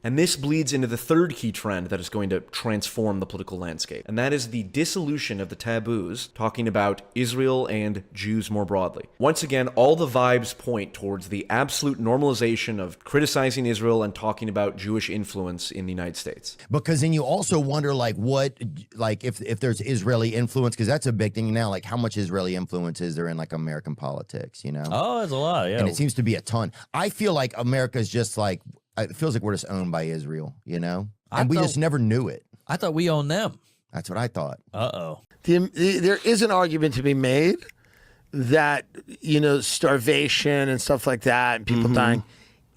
And this bleeds into the third key trend that is going to transform the political landscape, and that is the dissolution of the taboos talking about Israel and Jews more broadly. Once again, all the vibes point towards the absolute normalization of criticizing Israel and talking about Jewish influence in the United States. Because then you also wonder, if there's Israeli influence, because that's a big thing now, like how much Israeli influence is there in like American politics, you know? Oh, there's a lot, yeah. And it seems to be a ton. I feel like America's just like, it feels like we're just owned by Israel, you know? And we just never knew it. I thought we owned them. That's what I thought. Uh-oh. There is an argument to be made that, starvation and stuff like that and people dying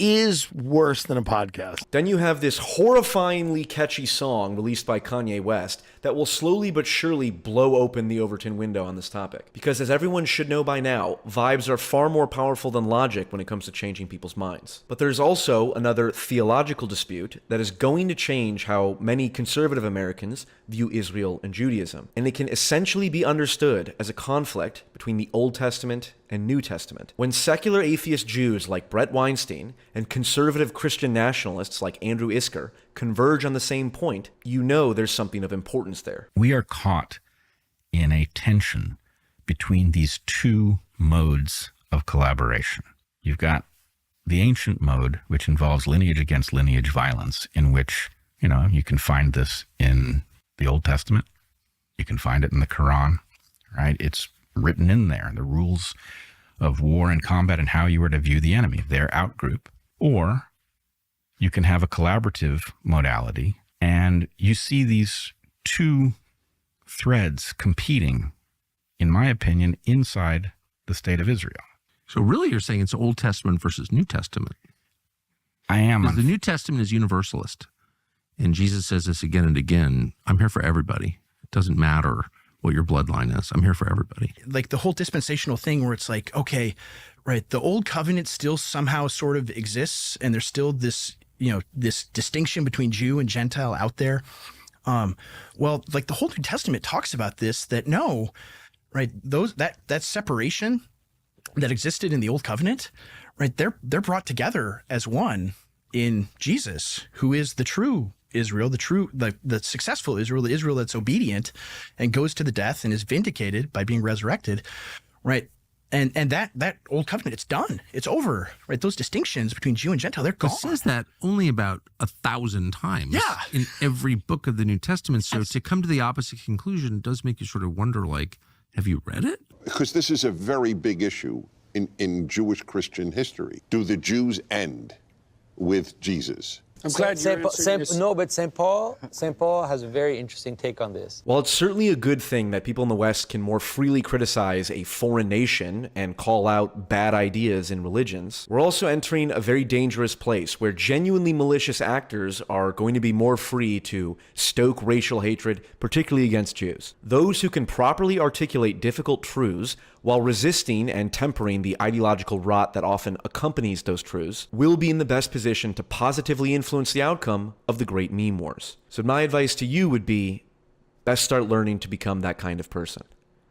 is worse than a podcast. Then you have this horrifyingly catchy song released by Kanye West that will slowly but surely blow open the Overton window on this topic. Because as everyone should know by now, vibes are far more powerful than logic when it comes to changing people's minds. But there's also another theological dispute that is going to change how many conservative Americans view Israel and Judaism. And it can essentially be understood as a conflict between the Old Testament and New Testament. When secular atheist Jews like Brett Weinstein and conservative Christian nationalists like Andrew Isker converge on the same point, you know there's something of importance there. We are caught in a tension between these two modes of collaboration. You've got the ancient mode, which involves lineage against lineage violence, in which, you can find this in the Old Testament. You can find it in the Quran, right? It's written in there, the rules of war and combat and how you are to view the enemy, their outgroup. Or you can have a collaborative modality, and you see these two threads competing, in my opinion, inside the state of Israel. So really you're saying it's Old Testament versus New Testament. I am. Because the New Testament is universalist. And Jesus says this again and again, I'm here for everybody. It doesn't matter what your bloodline is. I'm here for everybody. Like the whole dispensational thing where it's like, okay, right, the old covenant still somehow sort of exists, and there's still this, this distinction between Jew and Gentile out there. Well, like the whole New Testament talks about this, that no, right, that separation that existed in the old covenant, right, they're brought together as one in Jesus, who is the true Israel, the successful Israel, the Israel that's obedient and goes to the death and is vindicated by being resurrected, right? And that old covenant, it's done. It's over, right? Those distinctions between Jew and Gentile, they're gone. It says that only about 1,000 times in every book of the New Testament. So to come to the opposite conclusion does make you sort of wonder, like, have you read it? Because this is a very big issue in Jewish Christian history. Do the Jews end with Jesus? I'm glad you're No, but St. Paul has a very interesting take on this. While it's certainly a good thing that people in the West can more freely criticize a foreign nation and call out bad ideas in religions, we're also entering a very dangerous place where genuinely malicious actors are going to be more free to stoke racial hatred, particularly against Jews. Those who can properly articulate difficult truths while resisting and tempering the ideological rot that often accompanies those truths will be in the best position to positively influence the outcome of the great meme wars. So my advice to you would be, best start learning to become that kind of person.